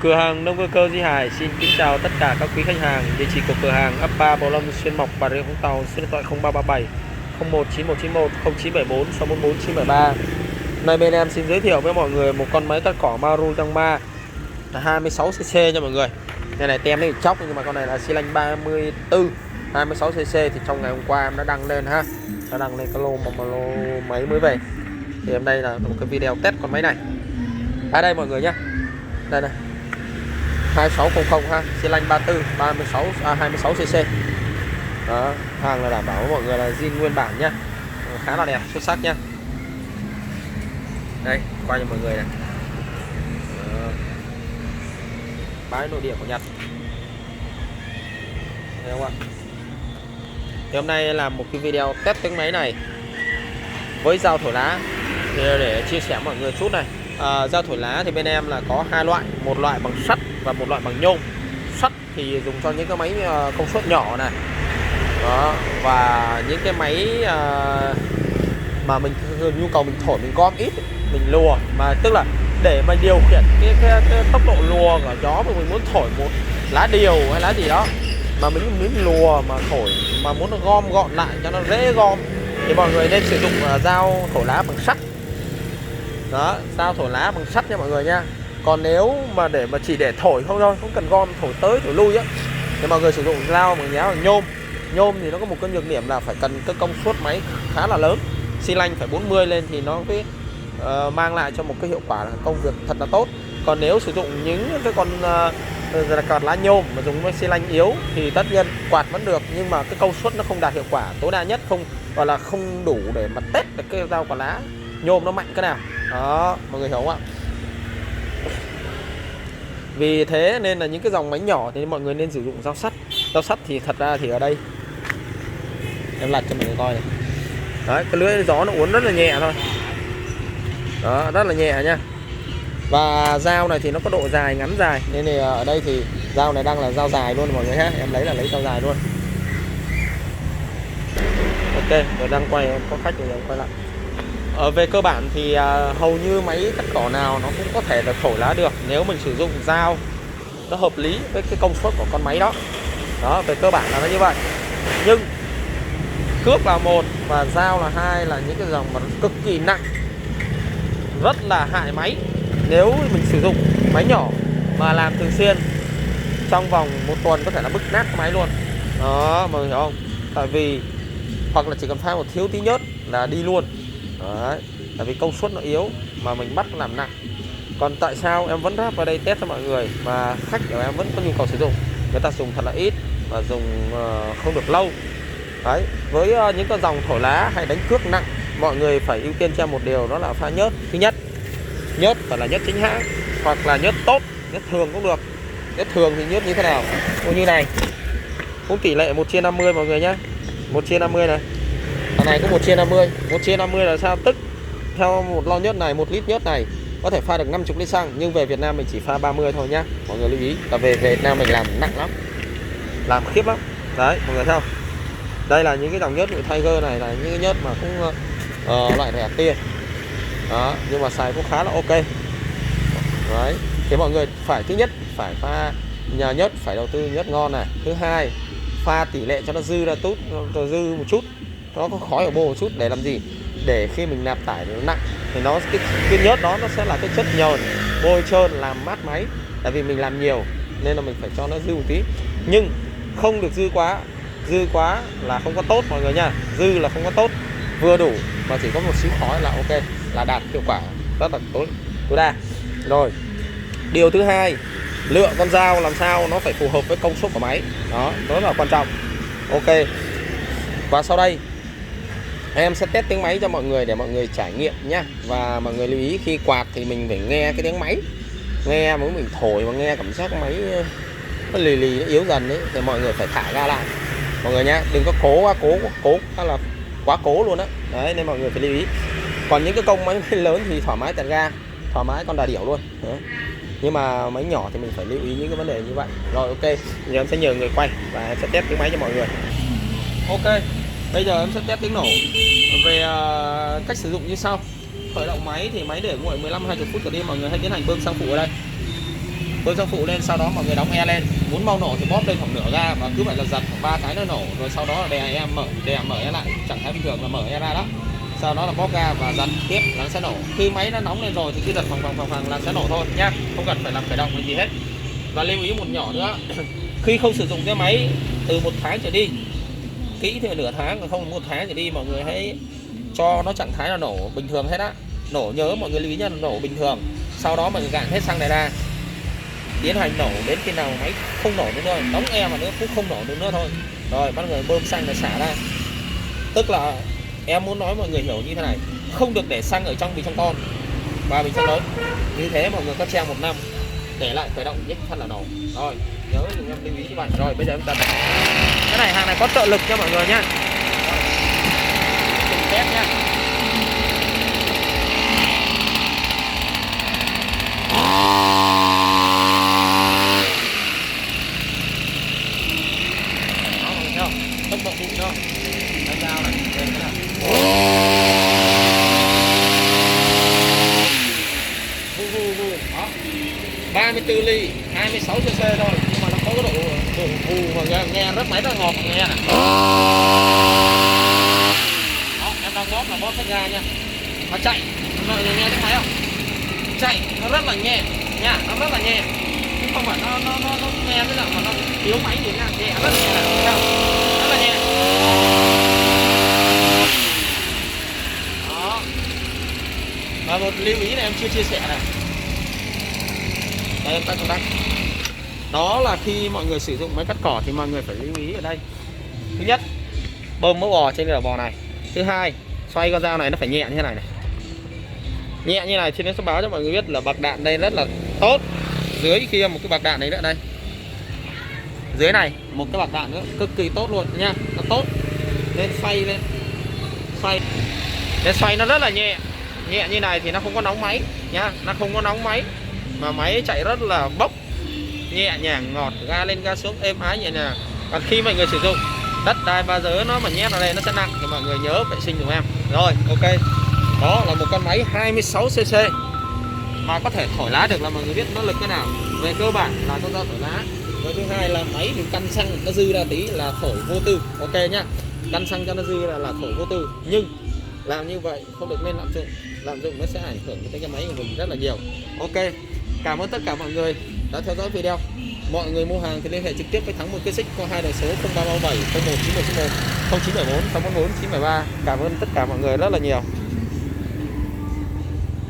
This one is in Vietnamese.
Cửa hàng nông cơ cơ Di Hải xin kính chào tất cả các quý khách hàng. Địa chỉ của cửa hàng ấp 3 Bầu Lâm, Xuyên Mộc, Bà Rịa Vũng Tàu. Số điện thoại 0337 019191 0974 644 973. Nay bên em xin giới thiệu với mọi người một con máy cắt cỏ Maru Yangma 26cc nha mọi người. Này này tem này chóc nhưng mà con này là xi lanh 34 26cc thì trong ngày hôm qua em đã đăng lên ha. Đã đăng lên cái lô máy mới về. Thì em đây là một cái video test con máy này. Ở đây mọi người nhá. Đây này. 2600 ha, xi lanh 34 26cc. Đó, hàng là đảm bảo với mọi người là zin nguyên bản nhá. Khá là đẹp, xuất sắc nhá. Đây, quay cho mọi người này. Bãi nội địa của Nhật. Thấy không ạ? Thì hôm nay làm một cái video test tiếng máy này với dao thổi lá thì để chia sẻ mọi người chút này. Dao thổi lá thì bên em là có hai loại, một loại bằng sắt và một loại bằng nhôm. Sắt thì dùng cho những cái máy công suất nhỏ này. Đó, và những cái máy mà mình nhu cầu mình thổi mình gom ít, mình lùa mà tức là để mà điều khiển cái tốc độ lùa của gió mà mình muốn thổi một lá điều hay lá gì đó mà mình muốn lùa mà thổi mà muốn nó gom gọn lại cho nó dễ gom thì mọi người nên sử dụng dao thổi lá bằng sắt. Đó, dao thổi lá bằng sắt nha mọi người nha. Còn nếu mà để mà chỉ để thổi không thôi, không cần gom thổi tới thổi lui á thì mọi người sử dụng dao bằng nhá bằng nhôm. Nhôm thì nó có một cái nhược điểm là phải cần cái công suất máy khá là lớn, xi lanh phải 40 lên thì nó mới mang lại cho một cái hiệu quả là công việc thật là tốt. Còn nếu sử dụng những cái con quạt lá nhôm mà dùng với xi lanh yếu thì tất nhiên quạt vẫn được nhưng mà cái công suất nó không đạt hiệu quả tối đa nhất, không gọi là không đủ để mà test được cái dao quạt lá nhôm nó mạnh cái nào. Đó, mọi người hiểu không ạ? Vì thế nên là những cái dòng máy nhỏ thì mọi người nên sử dụng dao sắt. Dao sắt thì thật ra thì ở đây em lật cho mọi người coi này. Đấy, cái lưỡi gió nó uốn rất là nhẹ thôi. Đó, rất là nhẹ nha. Và dao này thì nó có độ dài ngắn dài nên thì ở đây thì dao này đang là dao dài luôn mọi người ha. Em lấy dao dài luôn. Ok, rồi đang quay, có khách rồi quay lại. Về cơ bản thì hầu như máy cắt cỏ nào nó cũng có thể là thổi lá được nếu mình sử dụng dao nó hợp lý với cái công suất của con máy đó. Đó, về cơ bản là nó như vậy. Nhưng cước là một và dao là hai, là những cái dòng mà cực kỳ nặng, rất là hại máy. Nếu mình sử dụng máy nhỏ mà làm thường xuyên trong vòng một tuần có thể là bứt nát cái máy luôn. Đó, mọi người hiểu không? Tại vì hoặc là chỉ cần pha một thiếu tí nhớt là đi luôn. Đấy, tại vì công suất nó yếu mà mình bắt làm nặng. Còn tại sao em vẫn ráp vào đây test cho mọi người mà khách của em vẫn có nhu cầu sử dụng, người ta dùng thật là ít và dùng không được lâu. Đấy, với những cái dòng thổi lá hay đánh cước nặng, mọi người phải ưu tiên cho một điều đó là pha nhớt. Thứ nhất, nhớt phải là nhớt chính hãng hoặc là nhớt tốt, nhớt thường cũng được. Nhớt thường thì nhớt như thế nào? Cũng như này, cũng tỷ lệ 1/50 mọi người nhé. 1/50 này. Thằng này có 1/50. 1/50 là sao? Tức theo một lon nhớt này, 1 lít nhớt này có thể pha được 50 lít xăng, nhưng về Việt Nam mình chỉ pha 30 thôi nhá. Mọi người lưu ý là về Việt Nam mình làm nặng lắm, làm khiếp lắm. Đấy, mọi người thấy không? Đây là những cái dòng nhớt của Tiger này là những cái nhớt mà cũng loại rẻ tiền. Đó, nhưng mà xài cũng khá là ok. Đấy, thì mọi người phải thứ nhất phải pha nhà nhớt, phải đầu tư nhớt ngon này. Thứ hai, pha tỷ lệ cho nó dư ra tốt, dư một chút, nó có khói ở bô một chút để làm gì? Để khi mình nạp tải nó nặng thì nó cái nhớt đó nó sẽ là cái chất nhờn bôi trơn làm mát máy. Tại vì mình làm nhiều nên là mình phải cho nó dư một tí, nhưng không được dư quá. Dư quá là không có tốt mọi người nha. Dư là không có tốt, vừa đủ mà chỉ có một xíu khói là ok, là đạt hiệu quả rất là tối đa. Rồi, điều thứ hai, lựa con dao làm sao nó phải phù hợp với công suất của máy. Đó, rất là quan trọng. Ok. Và sau đây em sẽ test tiếng máy cho mọi người để mọi người trải nghiệm nhá. Và mọi người lưu ý khi quạt thì mình phải nghe cái tiếng máy. Nghe mới mình thổi mà nghe cảm giác máy nó lì nó yếu dần đấy thì mọi người phải thả ga lại mọi người nhá, đừng có cố hay là quá cố luôn á. Đấy, nên mọi người phải lưu ý. Còn những cái công máy lớn thì thoải mái tạt ga, thoải mái con đà điểu luôn. Đấy. Nhưng mà máy nhỏ thì mình phải lưu ý những cái vấn đề như vậy. Rồi ok, giờ em sẽ nhờ người quay và em sẽ test tiếng máy cho mọi người. Ok, bây giờ em sẽ test tiếng nổ. Về cách sử dụng như sau. Khởi động máy thì máy để nguội 15-20 phút trở đi, mọi người hãy tiến hành bơm xăng phụ ở đây. bơm xăng phụ lên, sau đó mọi người đóng e lên, muốn mau nổ thì bóp lên khoảng nửa ga và cứ phải là giật khoảng 3 cái nó nổ, rồi sau đó là đè mở e lại, trạng thái bình thường là mở e ra đó, sau đó là bóp ga và giật tiếp là nó sẽ nổ. Khi máy nó nóng lên rồi thì cứ giật phẳng là sẽ nổ thôi nhá, không cần phải làm khởi động gì hết. Và lưu ý một nhỏ nữa khi không sử dụng cái máy từ 1 tháng trở đi, kỹ thì nửa tháng, còn không 1 tháng trở đi, mọi người hãy cho nó trạng thái là nổ bình thường hết á. Nổ, nhớ mọi người lưu ý nha, nổ bình thường. Sau đó mọi người gạn hết xăng này ra, tiến hành nổ đến khi nào máy không nổ nữa thôi, đóng e mà nữa cũng không nổ được nữa thôi. Rồi bắt người bơm xăng này xả ra. Tức là em muốn nói mọi người hiểu như thế này, không được để xăng ở trong bình xăng con và bình xăng lớn. Như thế mọi người có treo 1 năm để lại khởi động nhích thật là nổ. Rồi nhớ dùng em lưu ý như vậy. Rồi bây giờ em đặt cái này, hàng này có trợ lực cho mọi người nhá, từng test nhá. Tốc độ bụi đó, cái dao này, đây cái này. 34 ly, 26 cc thôi, nhưng mà nó có cái độ hù mà nghe rất máy rất ngọt nghe nè. Đó, em đang bóp là bóp cái ga nha, nó chạy, mọi người nghe tiếng máy không? Chạy nó rất là nhẹ nha, nó rất là nhẹ, không phải nó nghe cái là mà nó yếu máy gì nha, nhẹ rất là nhẹ, thấy không? Rất là nhẹ. Đó. Và một lưu ý này em chưa chia sẻ này. Đây em tắt công tắc. Đó là khi mọi người sử dụng máy cắt cỏ thì mọi người phải lưu ý ở đây. Thứ nhất, bơm mỡ bò trên đầu bò này. Thứ hai, xoay con dao này nó phải nhẹ như thế này này. Nhẹ như này thì nó sẽ báo cho mọi người biết là bạc đạn đây rất là tốt. Dưới kia một cái bạc đạn đấy nữa đây. Dưới này một cái bạc đạn nữa cực kỳ tốt luôn nha, nó tốt. Lên xoay lên. Xoay nó rất là nhẹ. Nhẹ như này thì nó không có nóng máy nhá, nó không có nóng máy mà máy chạy rất là bốc, nhẹ nhàng ngọt, ga lên ga xuống êm ái nhẹ nhàng. Còn khi mọi người sử dụng đất đai ba giới nó mà nhét vào đây nó sẽ nặng thì mọi người nhớ vệ sinh giùm em. Rồi ok, đó là một con máy 26cc mà có thể thổi lá được, là mọi người biết nó lực thế nào. Về cơ bản là con dao thổi lá. Và thứ hai là máy mình căn xăng nó dư ra tí là thổi vô tư, ok nhá, căn xăng cho nó dư là thổi vô tư. Nhưng làm như vậy không được nên lạm dụng nó sẽ ảnh hưởng đến cái máy của mình rất là nhiều. Ok, cảm ơn tất cả mọi người đã theo dõi video. Mọi người mua hàng thì liên hệ trực tiếp với Thắng Một Cây Xích qua 2 đầu số 0337 01 9191 0974 644 973. Cảm ơn tất cả mọi người rất là nhiều.